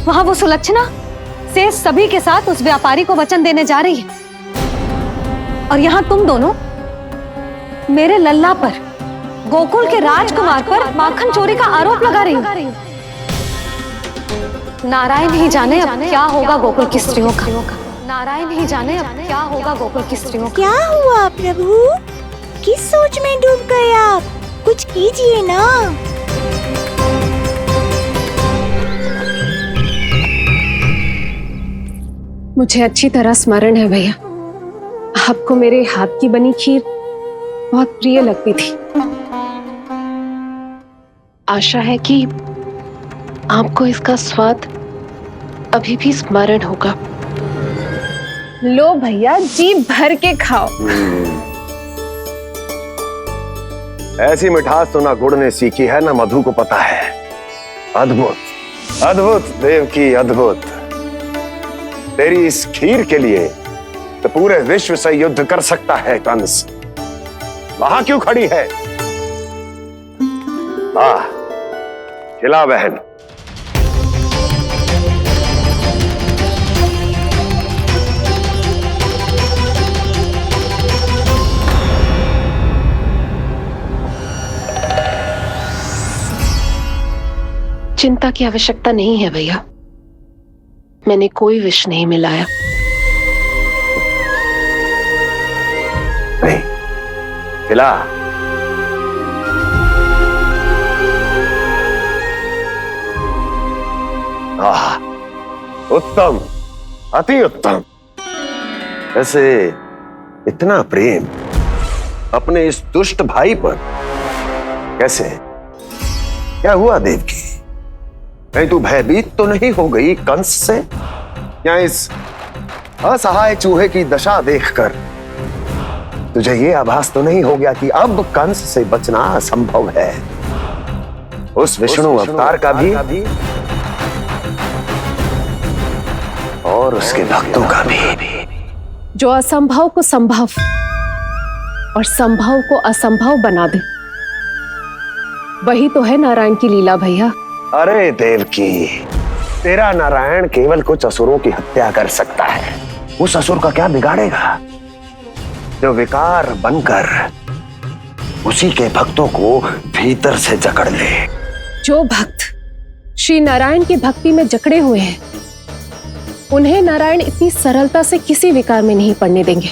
वहां वो सुलक्षणा से सभी के साथ उस व्यापारी को वचन देने जा रही है, और यहाँ तुम दोनों मेरे लल्ला पर, गोकुल के राजकुमार पर माखन चोरी का आरोप लगा रही हो। नारायण ही जाने अब क्या होगा गोकुल की स्त्रियों का। नारायण ही जाने अब क्या होगा गोकुल की स्त्रियों का। क्या हुआ प्रभु? किस सोच में डूब गए आप? कुछ कीजिए ना। मुझे अच्छी तरह स्मरण है भैया, आपको मेरे हाथ की बनी खीर बहुत प्रिय लगती थी। आशा है कि आपको इसका स्वाद अभी भी स्मरण होगा। लो भैया, जी भर के खाओ। ऐसी मिठास तो ना गुड़ ने सीखी है ना मधु को पता है। अद्भुत, अद्भुत देवकी, अद्भुत। तेरी इस खीर के लिए तो पूरे विश्व से युद्ध कर सकता है कंस। वहां क्यों खड़ी है? खिला बहन। चिंता की आवश्यकता नहीं है भैया, मैंने कोई विष नहीं मिलाया। नहीं, खिला। उत्तम, अति उत्तम। वैसे इतना प्रेम अपने इस दुष्ट भाई पर कैसे? क्या हुआ देवकी? कहीं तू भयभीत तो नहीं हो गई कंस से? या इस असहाय चूहे की दशा देखकर तुझे ये आभास तो नहीं हो गया कि अब कंस से बचना असंभव है? उस विष्णु अवतार का भी और उसके भक्तों का भी। जो असंभव को संभव और संभव को असंभव बना दे, वही तो है नारायण की लीला भैया। अरे देवकी, तेरा नारायण केवल कुछ असुरों की हत्या कर सकता है। उस असुर का क्या बिगाड़ेगा जो विकार बनकर उसी के भक्तों को भीतर से जकड़ ले। जो भक्त श्री नारायण की भक्ति में जकड़े हुए हैं, उन्हें नारायण इतनी सरलता से किसी विकार में नहीं पड़ने देंगे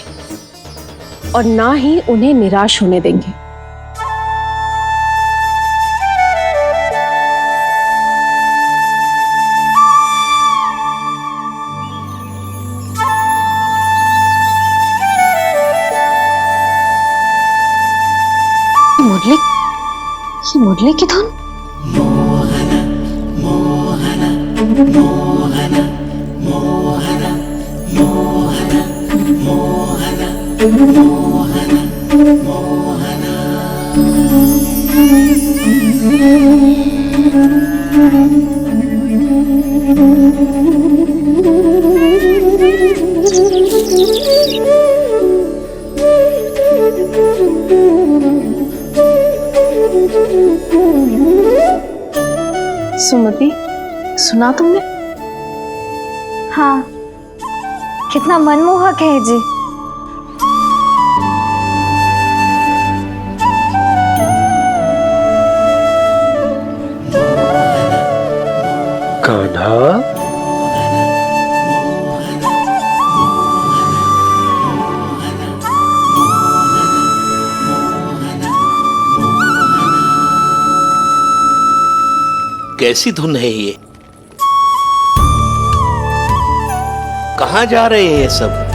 और ना ही उन्हें निराश होने देंगे। मुरली की धुन। सुमति, सुना तुमने? हाँ, कितना मनमोहक है जी। कान्हा, कैसी धुन है ये? कहाँ जा रहे हैं ये सब?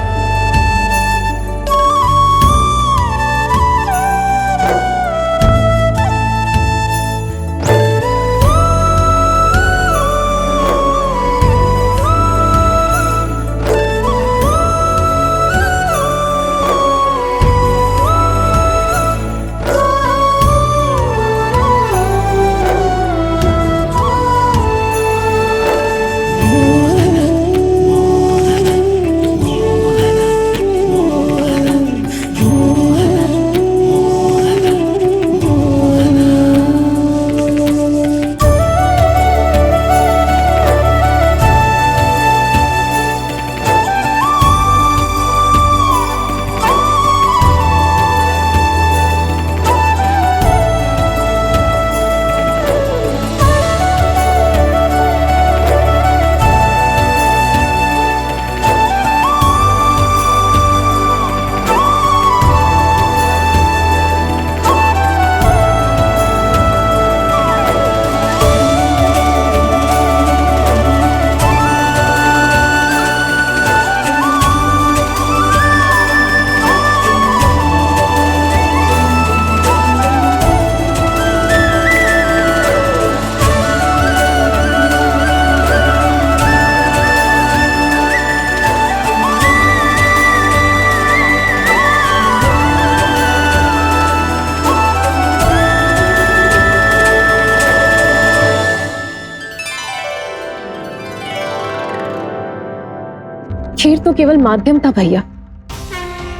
खीर तो केवल माध्यम था भैया।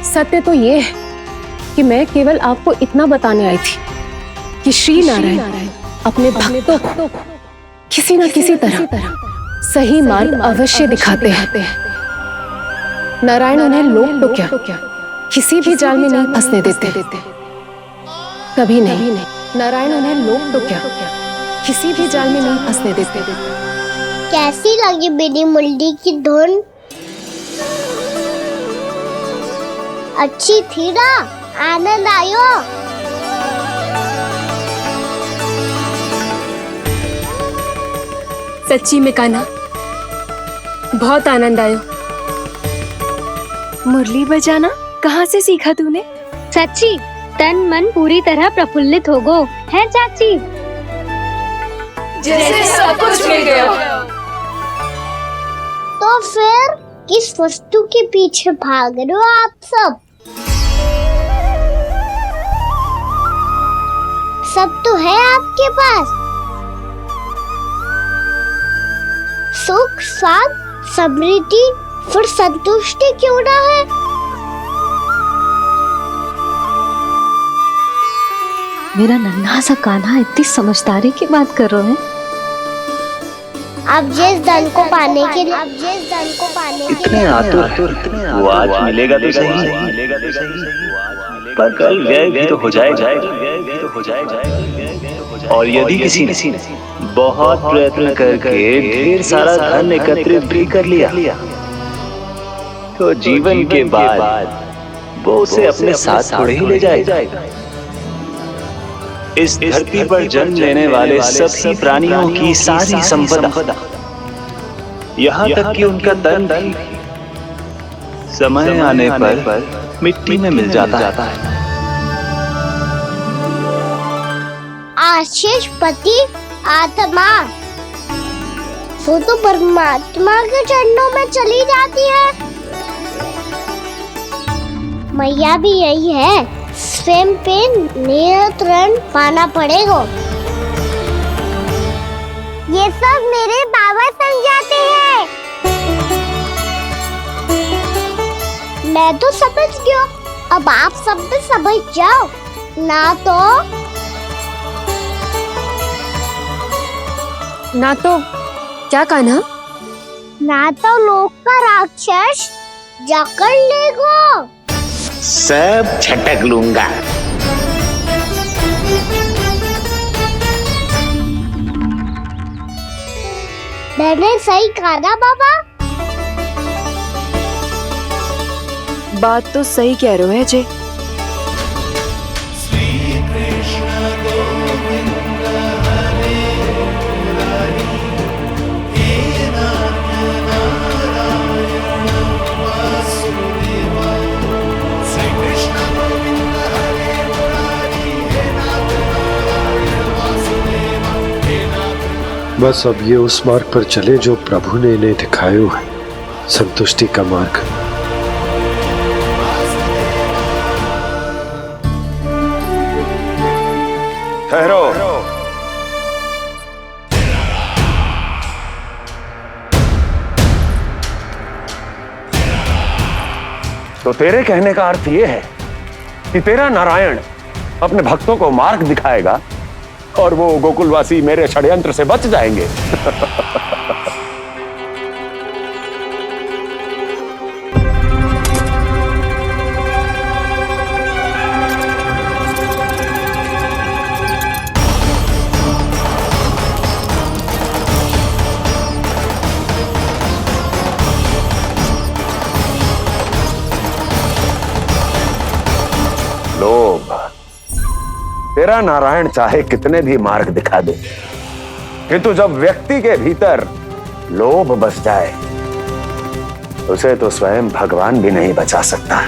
सत्य तो ये है कि मैं केवल आपको इतना बताने आई थी कि श्री नारायण अपने भक्तों को किसी न किसी तरह सही मार्ग अवश्य दिखाते हैं। नारायण उन्हें लोग तो क्या किसी भी जाल में नहीं फंसने देते, कभी नहीं। नारायण उन्हें लोग तो क्या किसी भी जाल में नहीं फंसने देते। कैसी लगी मेरी मुरली की धुन? अच्छी थी ना? आनंद आयो? सच्ची में कान्हा, बहुत आनंद आयो। मुरली बजाना कहाँ से सीखा तूने? सच्ची तन मन पूरी तरह प्रफुल्लित हो गो है चाची। जैसे सब कुछ मिल गया। तो फिर किस वस्तु के पीछे भाग रहे हो आप सब? सब तो है आपके पास। सुख, स्वाद, समृद्धि, फिर संतुष्टि क्यों ना है? मेरा नन्हा सा कान्हा इतनी समझदारी की बात कर रहे हैं। अब जिस धन को पाने के लिए इतने आतुर वो आज मिलेगा तो सही, पर कल व्यय भी तो हो जाएगा। और यदि किसी ने बहुत प्रयत्न करके ढेर सारा धन एकत्रित भी कर लिया, तो जीवन के बाद वो उसे अपने साथ थोड़े ही ले जाएगा। इस धरती पर जन्म लेने वाले सभी प्राणियों की सारी संपदा, यहाँ तक कि उनका तन भी समय आने पर मिट्टी में मिल जाता है। आशीष पति आत्मा वो तो परमात्मा के चरणों में चली जाती है। मैया भी यही है, स्वयं पे नियंत्रण पाना पड़ेगा। ये सब मेरे बाबा समझाते हैं। मैं तो समझ गया, अब आप सब भी समझ जाओ ना तो क्या कान्हा? ना तो लोक का राक्षस जकड़ लेगो। सब झटक लूंगा। मैंने सही कहा ना बाबा? बात तो सही कह रहे हो है जय। बस अब ये उस मार्ग पर चले जो प्रभु ने इन्हें दिखाया है, संतुष्टि का मार्ग। ठहरो। तो तेरे कहने का अर्थ यह है कि तेरा नारायण अपने भक्तों को मार्ग दिखाएगा और वो गोकुलवासी मेरे षड्यंत्र से बच जाएंगे। लोभ। तेरा नारायण चाहे कितने भी मार्ग दिखा दे, किंतु जब व्यक्ति के भीतर लोभ बस जाए उसे तो स्वयं भगवान भी नहीं बचा सकता।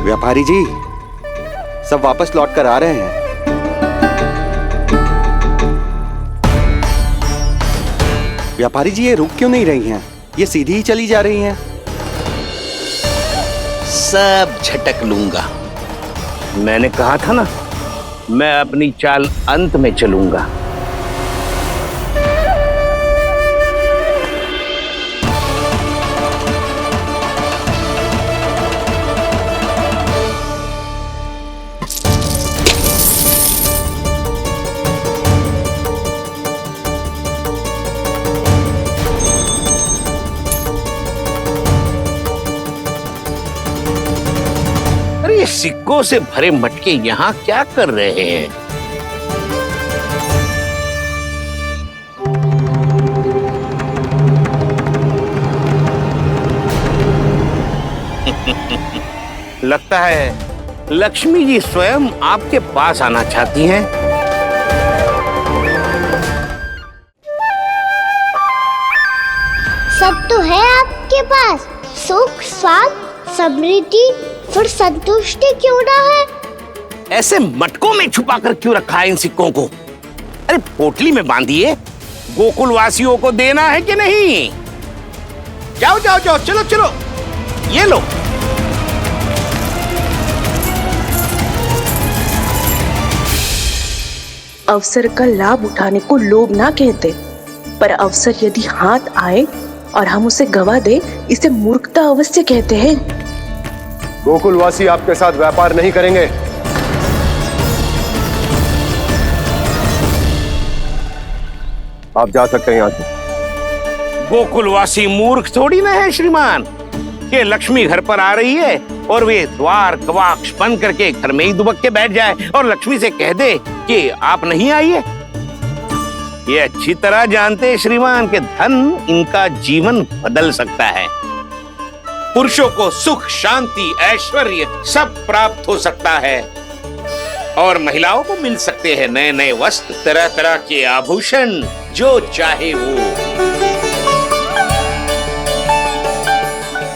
व्यापारी जी, सब वापस लौट कर आ रहे हैं। व्यापारी जी, ये रुक क्यों नहीं रही हैं? ये सीधी ही चली जा रही हैं। सब झटक लूंगा। मैंने कहा था ना, मैं अपनी चाल अंत में चलूंगा। सिक्कों से भरे मटके यहाँ क्या कर रहे हैं? लगता है लक्ष्मी जी स्वयं आपके पास आना चाहती हैं। सब तो है आपके पास, सुख, स्वाद, समृद्धि, फिर संतुष्टि क्यों ना है? ऐसे मटकों में छुपा कर क्यों रखा है इन सिक्कों को? अरे पोटली में बांधिए, गोकुलवासियों को देना है कि नहीं? जाओ जाओ जाओ, चलो चलो, ये लो। अवसर का लाभ उठाने को लोभ ना कहते, पर अवसर यदि हाथ आए और हम उसे गवा दे, इसे मूर्खता अवश्य कहते हैं। गोकुलवासी आपके साथ व्यापार नहीं करेंगे। आप जा सकते हैं यहाँ से। गोकुलवासी मूर्ख थोड़ी ना है श्रीमान। ये लक्ष्मी घर पर आ रही है और वे द्वार कवाक्ष बंद करके घर में ही दुबक के बैठ जाए और लक्ष्मी से कह दे कि आप नहीं आइए। ये अच्छी तरह जानते हैं श्रीमान कि धन इनका जीवन बदल सकता है। पुरुषों को सुख, शांति, ऐश्वर्य सब प्राप्त हो सकता है और महिलाओं को मिल सकते हैं नए नए वस्त्र, तरह तरह के आभूषण, जो चाहे वो।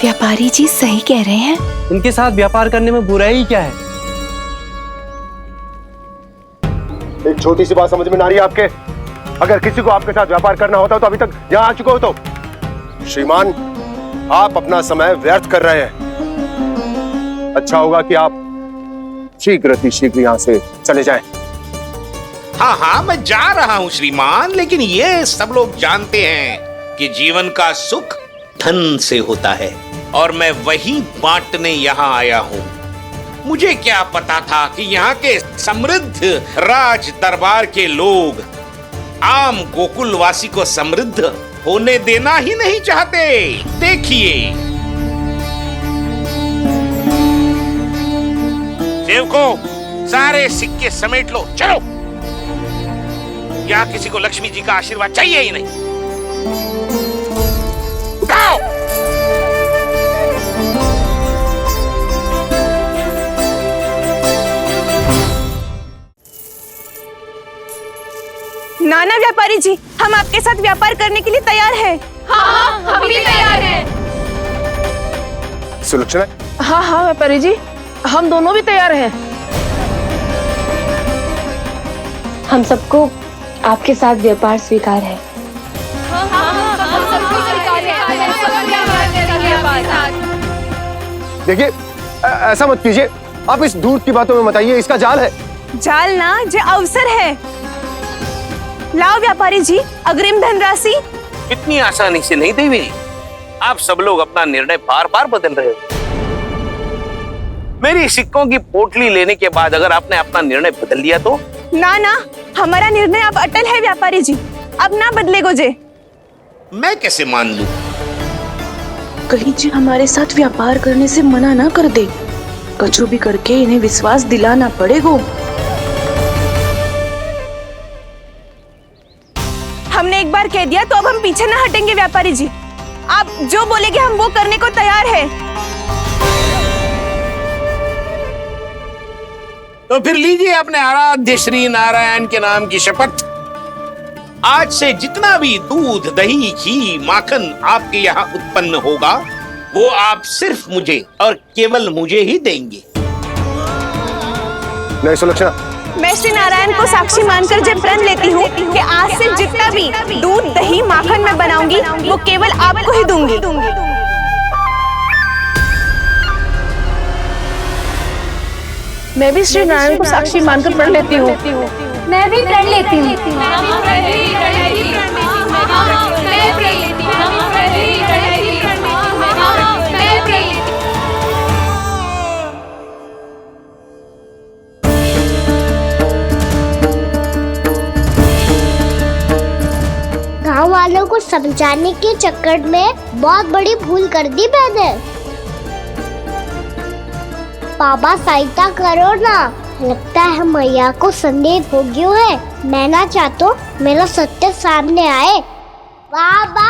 व्यापारी जी सही कह रहे हैं। इनके साथ व्यापार करने में बुराई क्या है? एक छोटी सी बात समझ में ना रही है आपके? अगर किसी को आपके साथ व्यापार करना होता तो अभी तक यहाँ आ चुके हो। तो श्रीमान, आप अपना समय व्यर्थ कर रहे हैं। अच्छा होगा कि आप शीघ्र यहाँ से चले जाएं। हाँ हाँ, मैं जा रहा हूँ श्रीमान, लेकिन ये सब लोग जानते हैं कि जीवन का सुख धन से होता है और मैं वही बांटने यहाँ आया हूँ। मुझे क्या पता था कि यहाँ के समृद्ध राज दरबार के लोग आम गोकुलवासी को समृद्ध होने देना ही नहीं चाहते। देखिए सेवकों, सारे सिक्के समेट लो, चलो। यहाँ किसी को लक्ष्मी जी का आशीर्वाद चाहिए ही नहीं। उठाओ। नाना व्यापारी जी, हम आपके साथ व्यापार करने के लिए तैयार हैं। हाँ, हम भी तैयार हैं। सुलक्षणा? हाँ हाँ व्यापारी जी, हम दोनों भी तैयार हैं। हम सबको आपके साथ व्यापार स्वीकार है। देखिए, ऐसा मत कीजिए। आप इस दूध की बातों में मत आइए, इसका जाल है। जाल ना, जे अवसर है। लाओ व्यापारी जी, अग्रिम धनराशि। इतनी आसानी से नहीं देवी। आप सब लोग अपना निर्णय बार बार बदल रहे हो। मेरी सिक्कों की पोटली लेने के बाद अगर आपने अपना निर्णय बदल लिया तो? ना ना, हमारा निर्णय अब अटल है व्यापारी जी, अब ना बदलेगो जे। मैं कैसे मान लूं? कहीं जी हमारे साथ व्यापार करने से मना ना कर दे। कचू भी करके इन्हें विश्वास दिलाना पड़ेगा। हमने एक बार कह दिया तो अब हम पीछे ना हटेंगे व्यापारी जी। आप जो बोलेंगे हम वो करने को तैयार है। तो फिर लीजिए अपने आराध्य श्री नारायण के नाम की शपथ। आज से जितना भी दूध, दही, घी, माखन आपके यहाँ उत्पन्न होगा वो आप सिर्फ मुझे और केवल मुझे ही देंगे। नहीं सुलक्षणा, मैं श्री नारायण को साक्षी मानकर जब प्रण लेती हूँ कि आज से जितना भी दूध, दही, माखन मैं बनाऊंगी वो केवल आपको ही दूंगी। मैं भी श्री नारायण को साक्षी मानकर प्रण लेती हूँ। मैं भी प्रण लेती हूँ। गांव वालों को समझाने के चक्कर में बहुत बड़ी भूल कर दी मैंने। बाबा सहायता करो ना, लगता है मैया को संदेह हो गया है। मैं ना चाहता मेरा सत्य सामने आए। बाबा!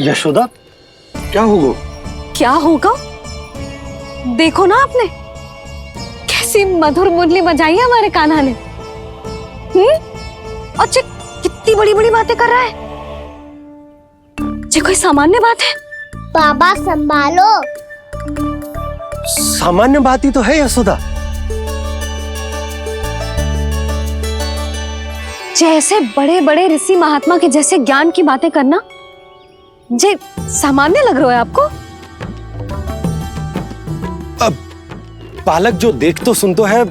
यशोदा, क्या होगा? क्या होगा? देखो ना आपने कैसी मधुर मुरली बजाई है हमारे कान्हा ने। और कितनी बड़ी बड़ी बातें कर रहा है। ये कोई सामान्य बात है? बाबा संभालो। सामान्य बात ही तो है यशोदा। जैसे बड़े बड़े ऋषि महात्मा के जैसे ज्ञान की बातें करना जे सामान्य लग रहा है आपको? अब बालक जो देख तो सुन तो है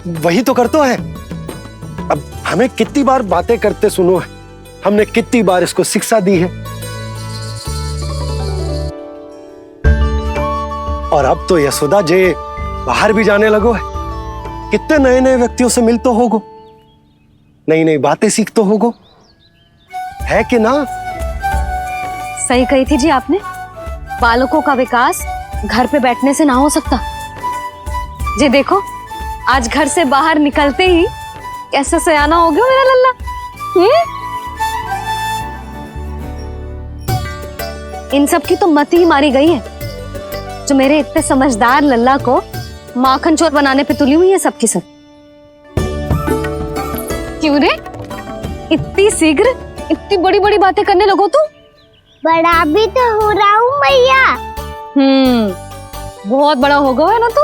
वही तो कर तो है। अब हमें कितनी बार बातें करते सुनो है, हमने कितनी बार इसको शिक्षा दी है। और अब तो यशोदा जे बाहर भी जाने लगो है, कितने नए नए व्यक्तियों से मिल तो होगो, नई नई बातें सीख तो होगो, है कि ना? सही कही थी जी आपने। बालकों का विकास घर पे बैठने से ना हो सकता। जी देखो, आज घर से बाहर निकलते ही कैसे सयाना हो गया मेरा लल्ला। इन सब की तो मत ही मारी गई है, जो मेरे इतने समझदार लल्ला को माखन चोर बनाने पे तुली हुई है सबकी सब। क्यों रे, इतनी शीघ्र इतनी बड़ी बड़ी बातें करने लगो तू? बड़ा भी तो हो रहा हूँ मैया। बहुत बड़ा हो गया है ना तू।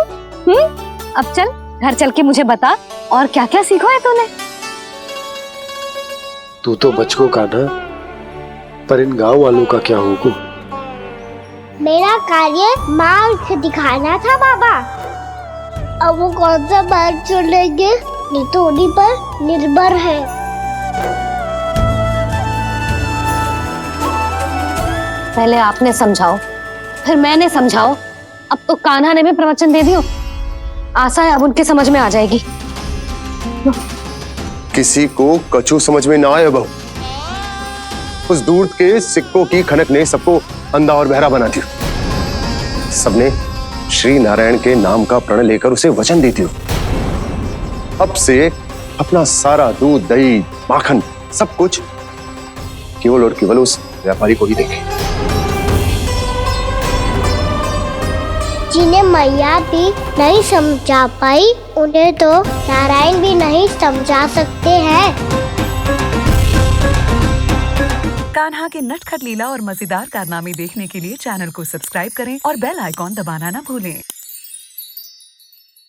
अब चल घर चल के मुझे बता और क्या क्या सीखा है तूने। तू तो बचको कान्हा, पर इन गांव वालों का क्या होगा? मेरा कार्य मार्ग दिखाना था बाबा। अब वो कौन सा मार्ग चुनेंगे ये तो उन्हीं पर निर्भर है। पहले आपने समझाओ, फिर मैंने समझाओ, अब तो कान्हा ने भी प्रवचन दे दियो। आशा है अब उनकी समझ में आ जाएगी। किसी को कछु समझ में ना आए बहू। उस दूध के सिक्कों की खनक ने सबको अंधा और बहरा बना दिया। सबने श्री नारायण के नाम का प्रण लेकर उसे वचन देती हो। अब से अपना सारा दूध, दही, माखन सब कुछ केवल और केवल उस व्यापारी को ही देंगे। जिन्हें मैया भी नहीं समझा पाई, उन्हें तो नारायण भी नहीं समझा सकते हैं। कान्हा के नटखट लीला और मजेदार कारनामे देखने के लिए चैनल को सब्सक्राइब करें और बेल आइकॉन दबाना ना भूलें।